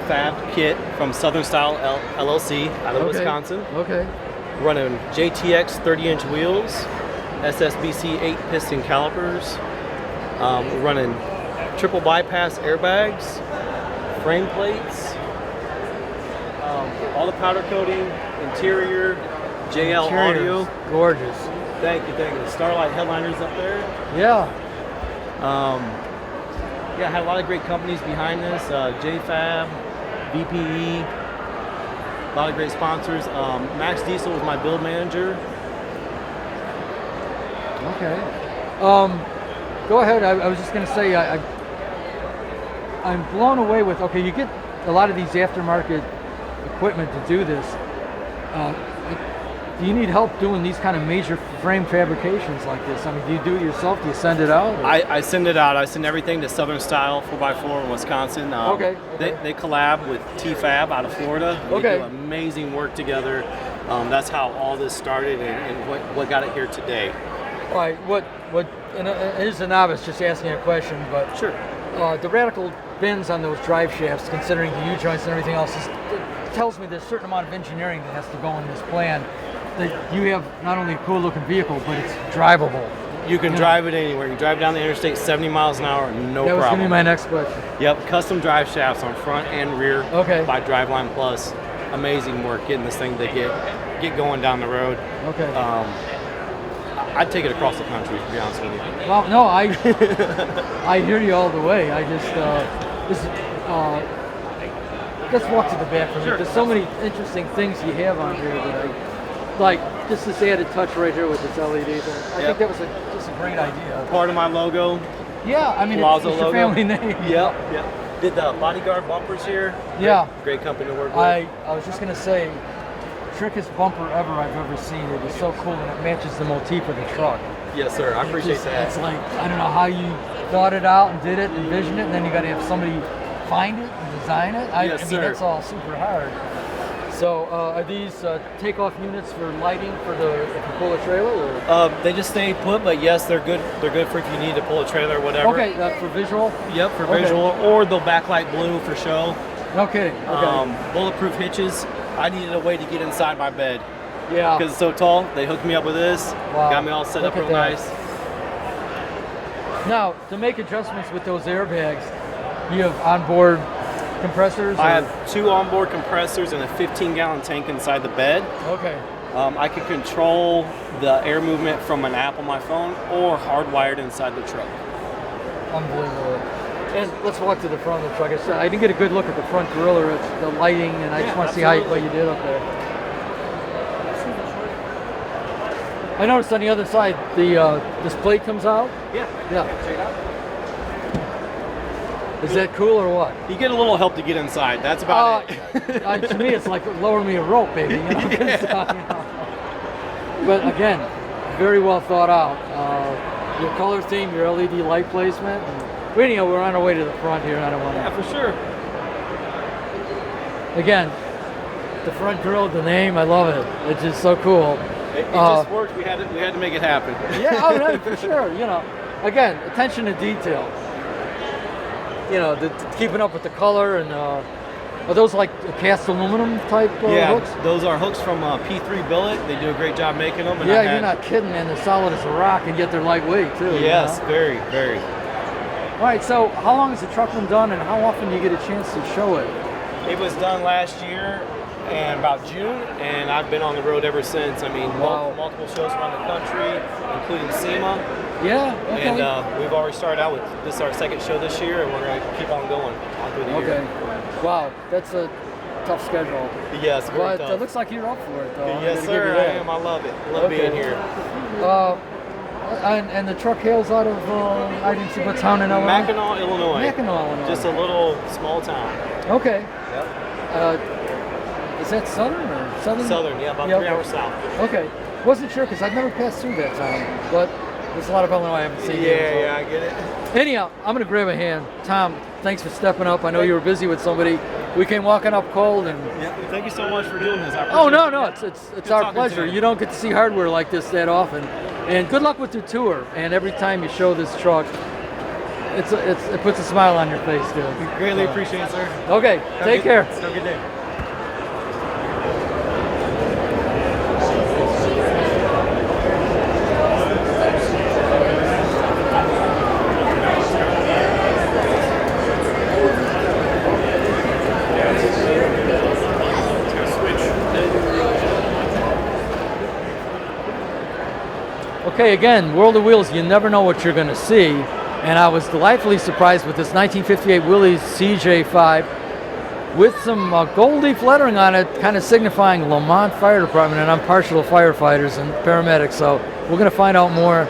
fab kit from Southern Style LLC out of Wisconsin. Okay. Running JTX 30-inch wheels, SSBC 8-piston calipers. We're running triple bypass airbags, frame plates, all the powder coating, interior, JL audio. Gorgeous. Thank you. The Starlight headliners up there. Yeah. I had a lot of great companies behind this. JFab, VPE, a lot of great sponsors. Max Diesel was my build manager. Okay. Go ahead. I was just going to say, I'm blown away with, you get a lot of these aftermarket equipment to do this. Do you need help doing these kind of major frame fabrications like this? I mean, do you do it yourself? Do you send it out? I send it out. I send everything to Southern Style 4x4 in Wisconsin. Okay. They collab with T-Fab out of Florida. They Okay. do amazing work together. That's how all this started and what got it here today. All right. And as a novice, just asking a question, but sure. The radical bends on those drive shafts, considering the U-joints and everything else, it tells me there's a certain amount of engineering that has to go in this plan. That you have not only a cool looking vehicle, but it's drivable. You can drive it anywhere. You drive down the interstate 70 miles an hour, no problem. That was going to be my next question. Yep, custom drive shafts on front and rear by Driveline Plus. Amazing work getting this thing to get going down the road. Okay. I'd take it across the country, to be honest with you. Well, no, I hear you all the way. I just let's walk to the back for a minute. There's so many interesting things you have on here that like just this added touch right here with this LED thing. I think that was just a great idea. Part of my logo. Yeah, I mean, Palazzo it's your logo. family name. Yep. Did the bodyguard bumpers here. Yeah. Great company to work with. I was just gonna say, trickiest bumper ever I've ever seen. It is so cool, and it matches the motif of the truck. Yes, sir. I appreciate that. It's like, I don't know how you thought it out and did it, envisioned it, and then you got to have somebody find it and design it. I mean, sir. that's all super hard. So, are these takeoff units for lighting for if you pull a trailer? Or? They just stay put, but yes, they're good. They're good for if you need to pull a trailer or whatever. Okay, for visual? Yep, for visual, or they'll backlight blue for show. No kidding. Okay. Bulletproof hitches. I needed a way to get inside my bed. Yeah. Because it's so tall. They hooked me up with this. Wow. Got me all set Look up at real that. nice. Now, to make adjustments with those airbags, you have onboard compressors? I have 2 onboard compressors and a 15-gallon tank inside the bed. Okay. I can control the air movement from an app on my phone or hardwired inside the truck. Unbelievable. And let's walk to the front of the truck. I didn't get a good look at the front grille or the lighting, and I just want to see what you did up there. I noticed on the other side, this plate comes out. Yeah. Yeah. Is that cool or what? You get a little help to get inside. That's about it. To me, it's like lower me a rope, baby. You know? But again, very well thought out. Your color theme, your LED light placement. But anyhow, we're on our way to the front here, and I don't want to. Yeah, for sure. Again, the front grille, the name, I love it. It's just so cool. It just worked. We had to make it happen. Yeah, oh, right, for sure. You know, again, attention to detail. You know, keeping up with the color, and are those like cast aluminum type hooks? Those are hooks from P3 Billet. They do a great job making them. And yeah, you're not kidding, man. They're solid as a rock, and yet they're lightweight too. Yes, you know? very, very. All right, so how long has the truck been done, and how often do you get a chance to show it? It was done last year, and about June, and I've been on the road ever since. I mean, multiple shows around the country, including SEMA. Yeah, okay. And we've already started out with this is our second show this year, and we're going to keep on going on through the year. Okay. Wow, that's a tough schedule. Yes, very tough. It looks like you're up for it, though. Yes, sir, I am. I love it. I love being here. And the truck hails out of, I didn't see what town in Illinois? Mackinac, Illinois. Mackinac, Illinois. Just a little small town. Okay. Yep. Is that southern or southern? Southern, yeah, about 3 hours south. Okay. Wasn't sure because I've never passed through that town, but there's a lot of Illinois I haven't seen. Yeah, I get it. Anyhow, I'm going to grab a hand. Tom, thanks for stepping up. I know you were busy with somebody. We came walking up cold, and thank you so much for doing this. I no, appreciate it's our pleasure. You don't get to see hardware like this that often. And good luck with your tour. And every time you show this truck, it puts a smile on your face, dude. Greatly appreciate it, sir. Okay, take care. Have a good day. Okay, again, World of Wheels, you never know what you're going to see. And I was delightfully surprised with this 1958 Willys CJ5 with some gold leaf lettering on it, kind of signifying Lamont Fire Department, and I'm partial to firefighters and paramedics, so we're going to find out more.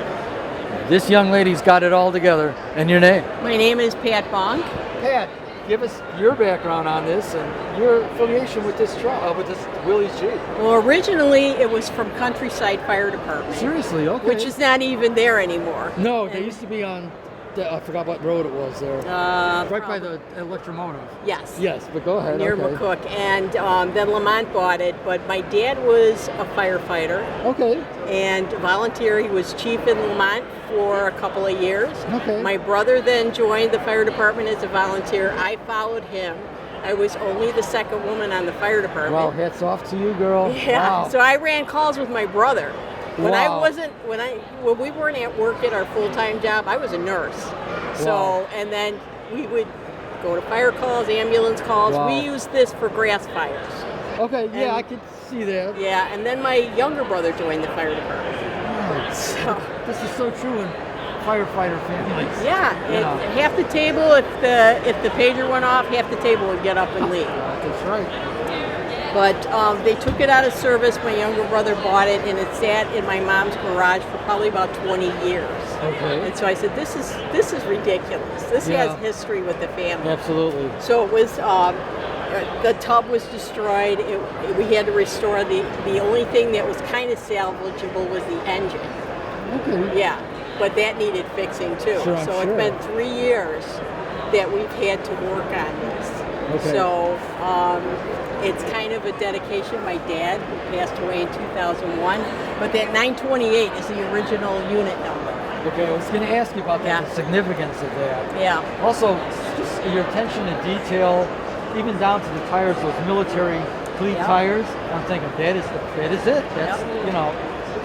This young lady's got it all together. And your name? My name is Pat Bonk. Pat, give us your background on this and your affiliation with this truck, with this Willys Jeep. Well, originally it was from Countryside Fire Department. Seriously, okay. Which is not even there anymore. No, they used to be on, I forgot what road it was there. Right by the Electromotive. Yes. Yes, but go ahead. Near okay. McCook. And then Lamont bought it, but my dad was a firefighter. Okay. And volunteer. He was chief in Lamont for a couple of years. Okay. My brother then joined the fire department as a volunteer. I followed him. I was only the second woman on the fire department. Wow, hats off to you, girl. Yeah. Wow. So I ran calls with my brother. When Wow. when we weren't at work at our full-time job, I was a nurse. So, Wow. and then we would go to fire calls, ambulance calls. Wow. We used this for grass fires. Okay, yeah, And- I could see that. Yeah, and then my younger brother joined the fire department. So, this is so true in firefighter families. yeah, You know. half the table, if the pager went off, half the table would get up and leave. That's right. But they took it out of service. My younger brother bought it, and it sat in my mom's garage for probably about 20 years. Okay. And so I said, "This is ridiculous. This Yeah. has history with the family." Absolutely. So it was The tub was destroyed. We had to restore the only thing that was kind of salvageable was the engine. Okay. Yeah, but that needed fixing too. Sure, I'm so sure. it's been 3 years that we've had to work on this. Okay. So it's kind of a dedication. My dad, who passed away in 2001, but that 928 is the original unit number. Okay, I was going to ask you about Yeah. the significance of that. Yeah. Also, just your attention to detail, even down to the tires, those military cleat Yep. tires. I'm thinking that is it. That's Yep. you know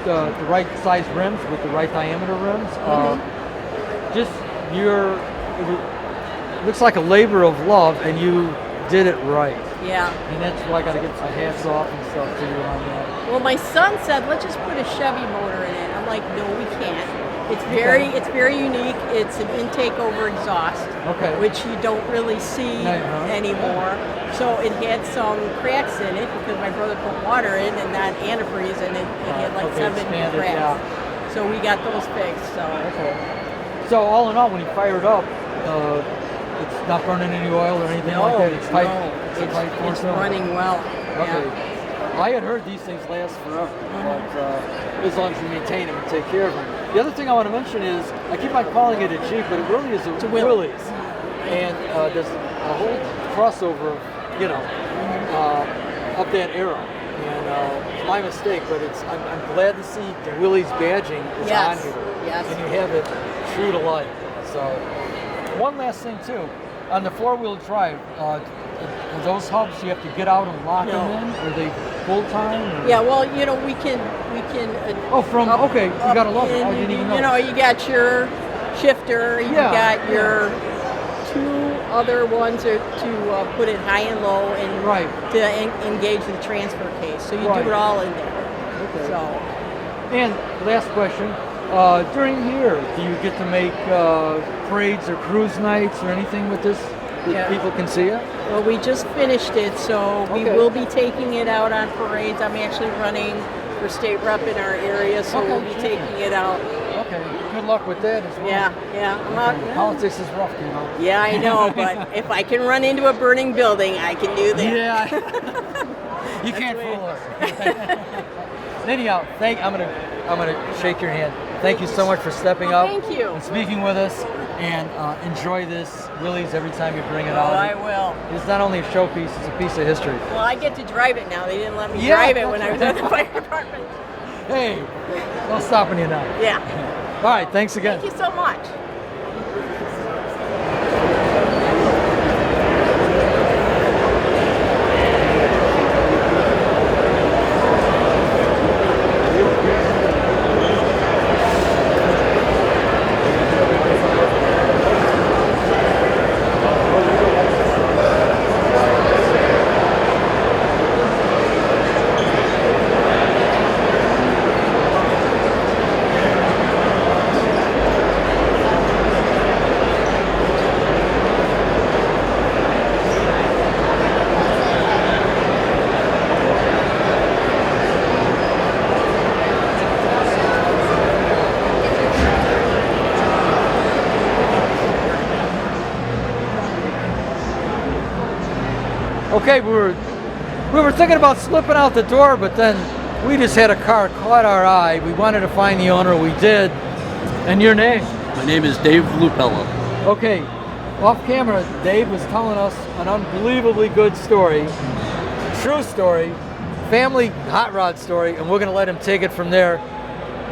the right size rims with the right diameter rims. Just it looks like a labor of love, and you did it right. Yeah. And that's why I got to get my hats off and stuff to you on that. Well, my son said, let's just put a Chevy motor in it. I'm like, no, we can't. It's very unique. It's an intake over exhaust, Okay. which you don't really see anymore. So it had some cracks in it because my brother put water in and not antifreeze, and it had like Okay, 7 expanded, cracks. yeah. So we got those fixed. So Okay. So all in all, when you fire it up, it's not burning any oil or anything like that. It's tight. no, It's a tight it's four-cylinder. running well. Okay. Yeah. I had heard these things last forever, but as long as you maintain them and take care of them. The other thing I want to mention is, I keep on calling it a Jeep, but it really is a Willys. And there's a whole crossover, of that era. And it's my mistake, but I'm glad to see the Willys badging is Yes. on here. Yes. And you have it true to life. So, one last thing too, on the four-wheel drive, are those hubs you have to get out and lock No. them in? Are they full time? Yeah, well, we can. Okay, you got a look. I didn't even know. You got your shifter. You Yeah, got your 2 other ones to put it high and low and to engage the transfer case. So you Right. do it all in there. Okay. So And last question, during here, do you get to make parades or cruise nights or anything with this that Yeah. people can see it? well, we just finished it, so we Okay. will be taking it out on parades. I'm actually running for state rep in our area, so Okay, we'll be sure. taking it out. Okay, good luck with that as well. Yeah, I'm out. Okay, Politics is rough, you know. Yeah, I know, but if I can run into a burning building, I can do that. Yeah. You can't fool us. Anyhow, I'm gonna shake your hand. Thank you so much for stepping up. Thank you. And speaking with us, and enjoy this Willys every time you bring it Oh, out. I will. It's not only a showpiece; it's a piece of history. Well, I get to drive it now. They didn't let me Yeah, drive it when I that's was at the fire department. Hey, no stopping you now. Yeah. All right, thanks again. Thank you so much. Okay, we were thinking about slipping out the door, but then we just had a car caught our eye. We wanted to find the owner. We did. And your name? My name is Dave Lupella. Okay, off camera, Dave was telling us an unbelievably good story, true story, family hot rod story, and we're going to let him take it from there.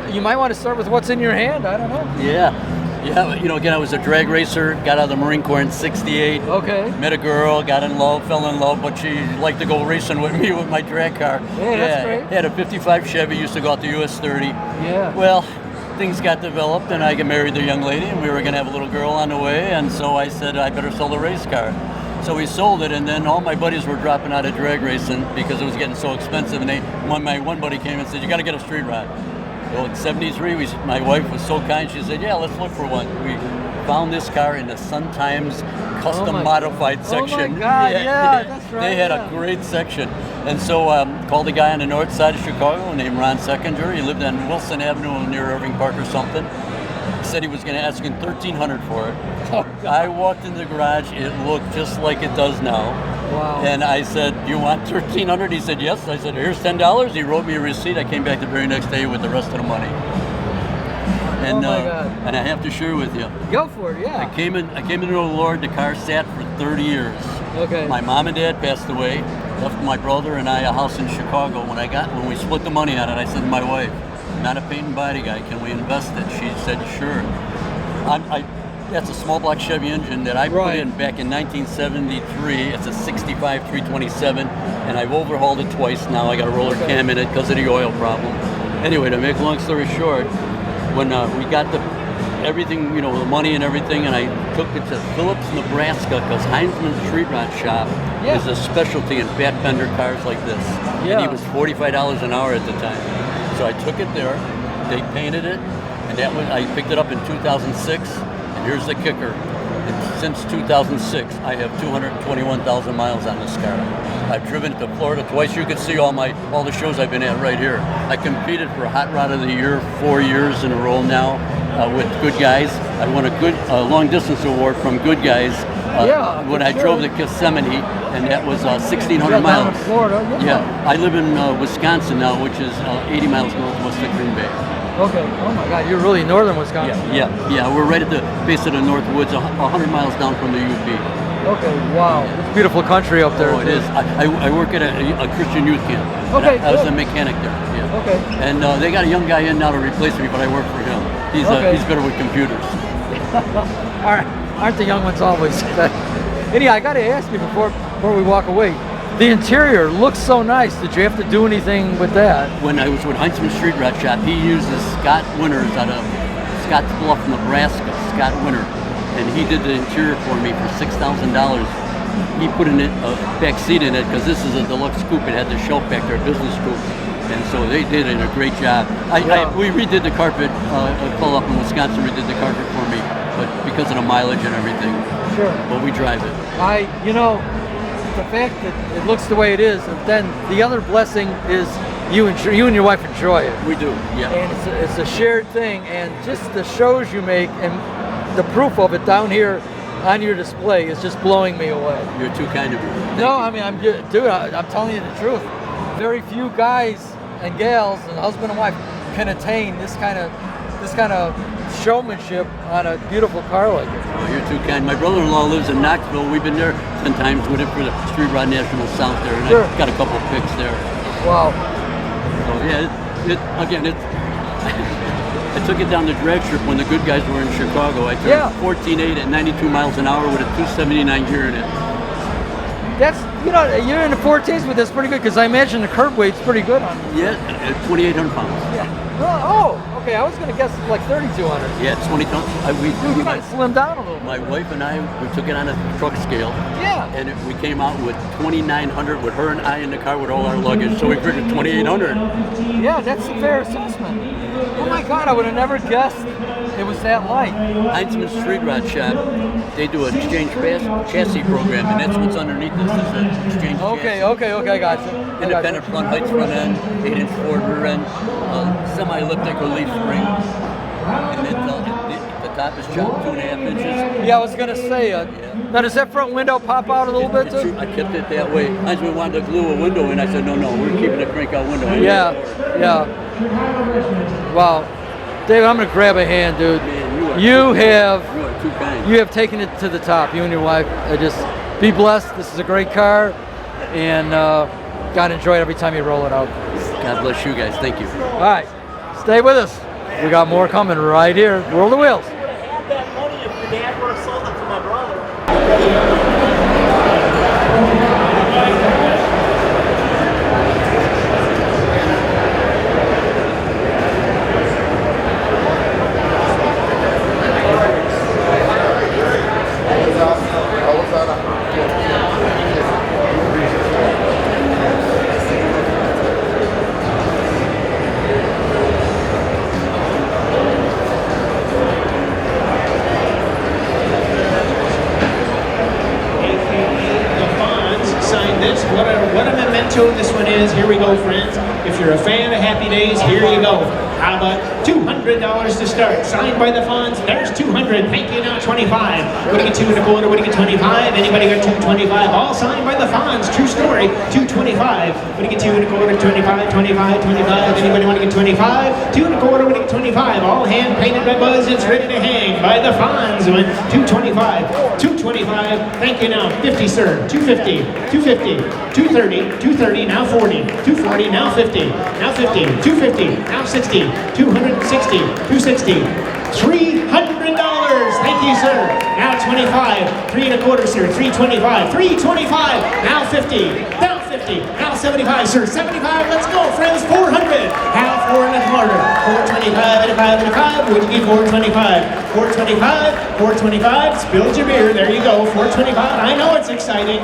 You might want to start with what's in your hand. I don't know. Yeah, again, I was a drag racer, got out of the Marine Corps in '68. Okay. Met a girl, got in love, fell in love, but she liked to go racing with me with my drag car. Yeah, that's great. Had a '55 Chevy, used to go out to US 30. Yeah. Well, things got developed, and I got married the young lady, and we were going to have a little girl on the way, and so I said I better sell the race car. So we sold it, and then all my buddies were dropping out of drag racing because it was getting so expensive, and my one buddy came and said, you got to get a street rod. Well, in '73, my wife was so kind, she said, yeah, let's look for one. We found this car in the Sun Times custom modified section. Oh my God, yeah, that's right. They had yeah. a great section. And so called a guy on the north side of Chicago named Ron Seckinger. He lived on Wilson Avenue near Irving Park or something. He said he was going to ask him $1,300 for it. I walked in the garage, it looked just like it does now. Wow. And I said, "You want $1,300?" He said, "Yes." I said, "Here's $10." He wrote me a receipt. I came back the very next day with the rest of the money. And, oh my God. And I have to share with you. Go for it, yeah. I came into the Lord. The car sat for 30 years. Okay. My mom and dad passed away. Left my brother and I a house in Chicago. When we split the money on it, I said to my wife, "I'm not a paint and body guy. Can we invest it?" She said, "Sure." That's a small block Chevy engine that I put in back in 1973. It's a 65 327, and I've overhauled it twice now. I got a roller cam in it because of the oil problem. Anyway, to make a long story short, when we got everything, the money and everything, and I took it to Phillips, Nebraska, because Heinzman's Street Rod Shop is a specialty in fat fender cars like this. And he was $45 an hour at the time. So I took it there, they painted it, and I picked it up in 2006, and here's the kicker. Since 2006, I have 221,000 miles on this car. I've driven to Florida twice. You can see all the shows I've been at right here. I competed for Hot Rod of the Year 4 years in a row now with Good Guys. I won a good long distance award from Good Guys when I drove to Kissimmee, and that was 1,600 miles. Down in Florida. Yeah, I live in Wisconsin now, which is 80 miles northwest of Green Bay. Okay. Oh my God, you're really northern Wisconsin. Yeah. We're right at the base of the North Woods, 100 miles down from the UP. Okay. Wow. It's beautiful country up there. Oh, it is. I work at a Christian youth camp. Okay. I was a mechanic there. Yeah. Okay. And they got a young guy in now to replace me, but I work for him. He's better with computers. Aren't the young ones always? Anyhow, I got to ask you before we walk away. The interior looks so nice. Did you have to do anything with that? When I was with Heinzman Street Rod Shop, he uses Scott Winters out of Scotts Bluff, Nebraska. Scott Winter, and he did the interior for me for $6,000. He put in a back seat in it because this is a deluxe coupe. It had the shelf back there, business coupe, and so they did a great job. We redid the carpet. A fellow up in Wisconsin redid the carpet for me, but because of the mileage and everything. Sure. But we drive it. The fact that it looks the way it is, and then the other blessing is you and your wife enjoy it. We do, yeah. And it's a shared thing, and just the shows you make and the proof of it down here on your display is just blowing me away. You're too kind of me. I'm telling you the truth. Very few guys and gals and husband and wife can attain this kind of showmanship on a beautiful car like it. Oh, you're too kind. My brother-in-law lives in Knoxville. We've been there 10 times with him for the Street Rod National South there, and I've got a couple of pics there. Wow. So I took it down the drag strip when the Good Guys were in Chicago. I turned 14.8 at 92 miles an hour with a 279 gear in it. That's, you're in the 14s with this pretty good, because I imagine the curb weight's pretty good on it. Yeah, 2,800 pounds. Yeah. Okay. I was going to guess like 3,200. Yeah, 20 tons. You might slim down a little. My wife and I, we took it on a truck scale. Yeah. And we came out with 2,900 with her and I in the car with all our luggage. So we figured 2,800. Yeah, that's a fair assessment. Oh my God, I would have never guessed it was that light. Heinzman Street Rod Shop, they do an exchange chassis program, and that's what's underneath this is an exchange chassis. Okay, I got you. Independent front heights front end, 8-inch Ford rear end, semi-elliptic relief spring, and the top is chopped 2.5 inches. Yeah, I was gonna say. Now, does that front window pop out a little bit too? I kept it that way. Heinzman wanted to glue a window in. I said, no, we're keeping a crank-out window. Yeah. Wow, Dave, I'm gonna grab a hand, dude. Man, you are too kind. You have taken it to the top. You and your wife. Just be blessed. This is a great car, and gotta enjoy it every time you roll it out. God bless you guys. Thank you. All right, stay with us. We got more coming right here. World of Wheels. I would have had that money if your dad would have sold it to my brother. What a memento this one is. Here we go, friends. If you're a fan of Happy Days, here you go. How about $200 to start? Signed by the Fonz. There's 200. Thank you. Now 25. What do you get 2 1/4? What do you get 25? Anybody got 225? All signed by the Fonz. True story. 225. What do you get 2 1/4? 25, 25, 25. Anybody want to get 25? 2 1/4. What do you get 25? All hand painted by Buzz. It's ready to hang by the Fonz. 225. 225. Thank you. Now 50, sir. 250. 250. 230. 230. Now 40. 240. Now 50. Now 50. 250. Now 60. 260. 260. $300. Thank you, sir. Now 25. 3 1/4, sir. 325. 325. Now 50. Now 50. Now 75, sir. 75. Let's go, friends. 400. Now 4 1/4. 425. 85. Would you give 425? 425. 425. Spilled your beer. There you go. 425. I know it's exciting.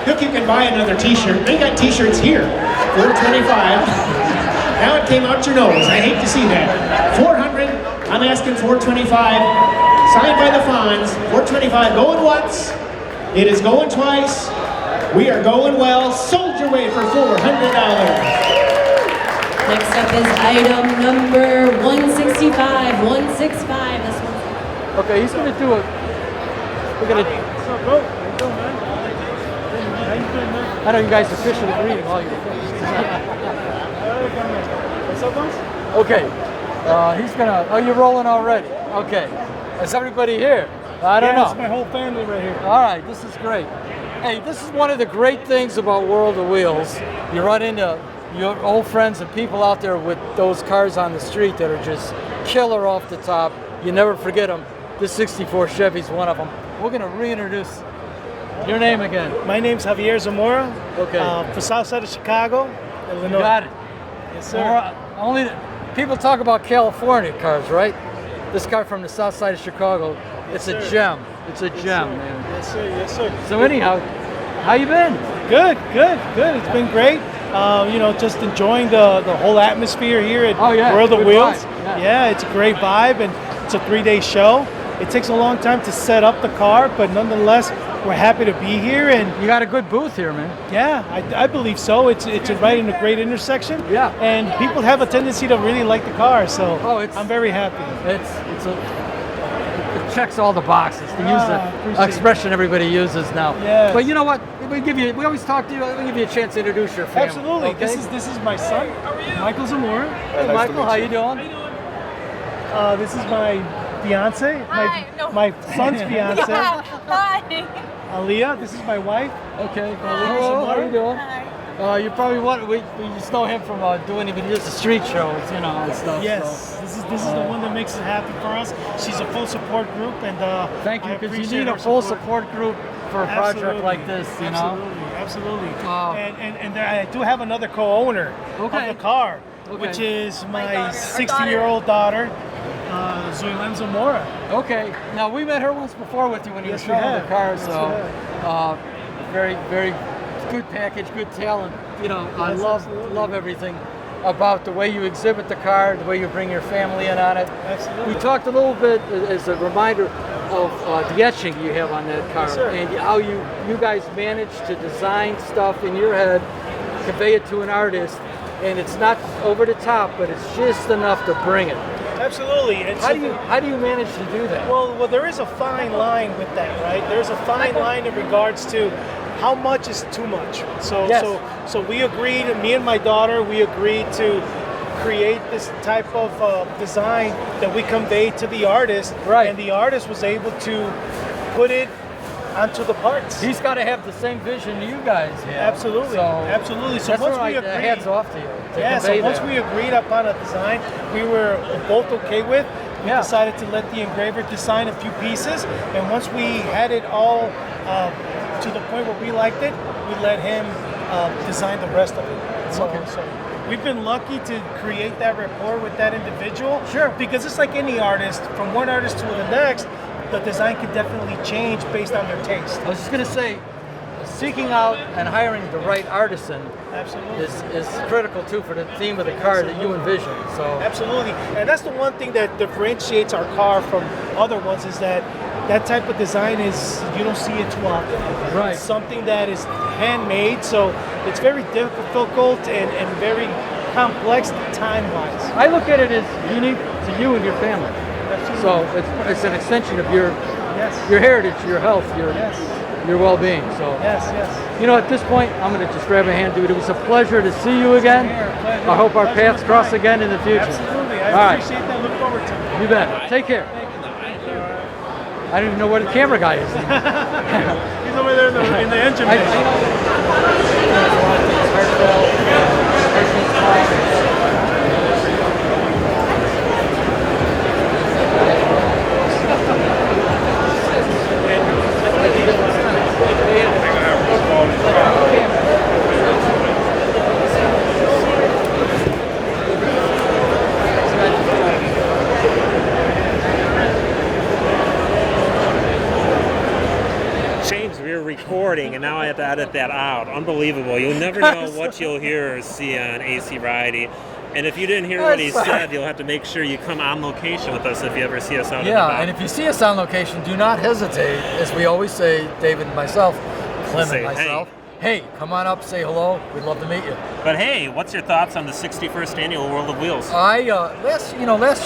Look, you can buy another T-shirt. They got T-shirts here. 425. Now it came out your nose. I hate to see that. 400. I'm asking 425. Signed by the Fonz. 425. Going once. It is going twice. We are going well. Sold your way for $400. Next up is item number 165. 165. This one. Okay, he's gonna do it. We're gonna. I know you guys are officially reading all your things. Okay, he's gonna. Oh, you're rolling already. Okay, is everybody here? I don't know. It's my whole family right here. All right, this is great. Hey, this is one of the great things about World of Wheels. You run into your old friends and people out there with those cars on the street that are just killer off the top. You never forget them. This 64 Chevy's one of them. We're gonna reintroduce your name again. My name's Javier Zamora. Okay. From south side of Chicago, Illinois. Got it. Yes, sir. Only people talk about California cars, right? This car from the south side of Chicago, it's a gem. It's a gem, man. Yes, sir. Yes, sir. So anyhow, how you been? Good. It's been great. Just enjoying the whole atmosphere here at World of good Wheels. vibe. Yeah, it's a great vibe, and it's a 3-day show. It takes a long time to set up the car, but nonetheless, we're happy to be here. And you got a good booth here, man. Yeah, I believe so. It's right in a great intersection. Yeah. And people have a tendency to really like the car, so I'm very happy. It checks all the boxes to use the expression everybody uses now. Yes. But you know what? We always talk to you. We give you a chance to introduce your family. Absolutely. Okay? This is my son, Michael Zamora. Hey, Michael, how you doing? This is my fiance, my son's fiance. Hi. Aliyah, this is my wife. Okay. Hello, how you doing? You probably we just know him from doing even just the street shows, and stuff. Yes, so. this is the one that makes it happen for us. She's a full support group, and thank you, I because you appreciate need a her full support group for a project Absolutely. like this, Absolutely. And I do have another co-owner of the car, which is my 60-year-old daughter, Zoylen Zamora. Okay. Now we met her once before with you when you were showing the car, so very, very good package, good talent. I love everything about the way you exhibit the car, the way you bring your family in on it. Absolutely. We talked a little bit as a reminder of the etching you have on that car, and how you guys managed to design stuff in your head, convey it to an artist, and it's not over the top, but it's just enough to bring it. Absolutely. How do you manage to do that? Well, there is a fine line with that, right? There's a fine line in regards to how much is too much. So we agreed, me and my daughter, we agreed to create this type of design that we conveyed to the artist, and the artist was able to put it onto the parts. He's got to have the same vision you guys have. Absolutely. Absolutely. So that's once why we agreed, hats off to you. So once we agreed upon a design we were both okay with, we decided to let the engraver design a few pieces, and once we had it all to the point where we liked it, we let him design the rest of it. So we've been lucky to create that rapport with that individual. Sure. Because it's like any artist, from one artist to the next, the design can definitely change based on their taste. I was just going to say, seeking out and hiring the right artisan is critical too for the theme of the car that you envision. So absolutely, and that's the one thing that differentiates our car from other ones, is that type of design you don't see it too often. Right. It's something that is handmade, so it's very difficult and very complex time-wise. I look at it as unique to you and your family. So it's an extension of your heritage, your health, your well-being. So yes. You know, at this point, I'm going to just grab a hand, dude. It was a pleasure to see you again. I hope our paths cross again in the future. Absolutely. I All right. appreciate that. Look forward to it. You bet. Take care. I don't even know where the camera guy is. He's over there in the engine bay. Recording, and now I have to edit that out. Unbelievable. You'll never know what you'll hear or see on AC Variety. And if you didn't hear what he said, you'll have to make sure you come on location with us if you ever see us out and about. Yeah, and if you see us on location, do not hesitate. As we always say, David and myself, Clem and myself, hey, come on up, say hello. We'd love to meet you. But hey, what's your thoughts on the 61st annual World of Wheels? Last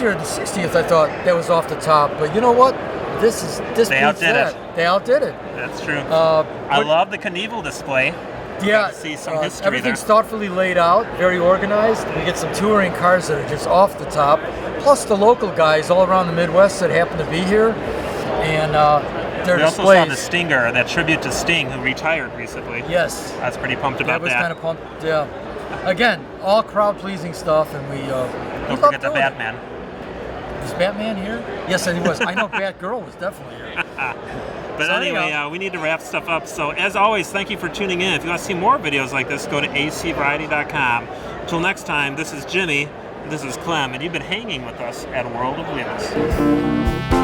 year, the 60th, I thought that was off the top. But you know what? They outdid it. They outdid it. That's true. I love the Knievel display. Yeah, see some history everything's there. thoughtfully laid out, very organized. We get some touring cars that are just off the top, plus the local guys all around the Midwest that happen to be here, and their we also displays. saw the Stinger, that tribute to Sting, who retired recently. Yes, I was pretty pumped about that. was kind of pumped. Yeah, again, all crowd-pleasing stuff, and we don't forget the Batman. Was Batman here? Yes, he was. I know Batgirl was definitely here. But so anyway, we need to wrap stuff up. So as always, thank you for tuning in. If you want to see more videos like this, go to acvariety.com. Until next time, this is Jimmy, this is Clem, and you've been hanging with us at World of Wheels.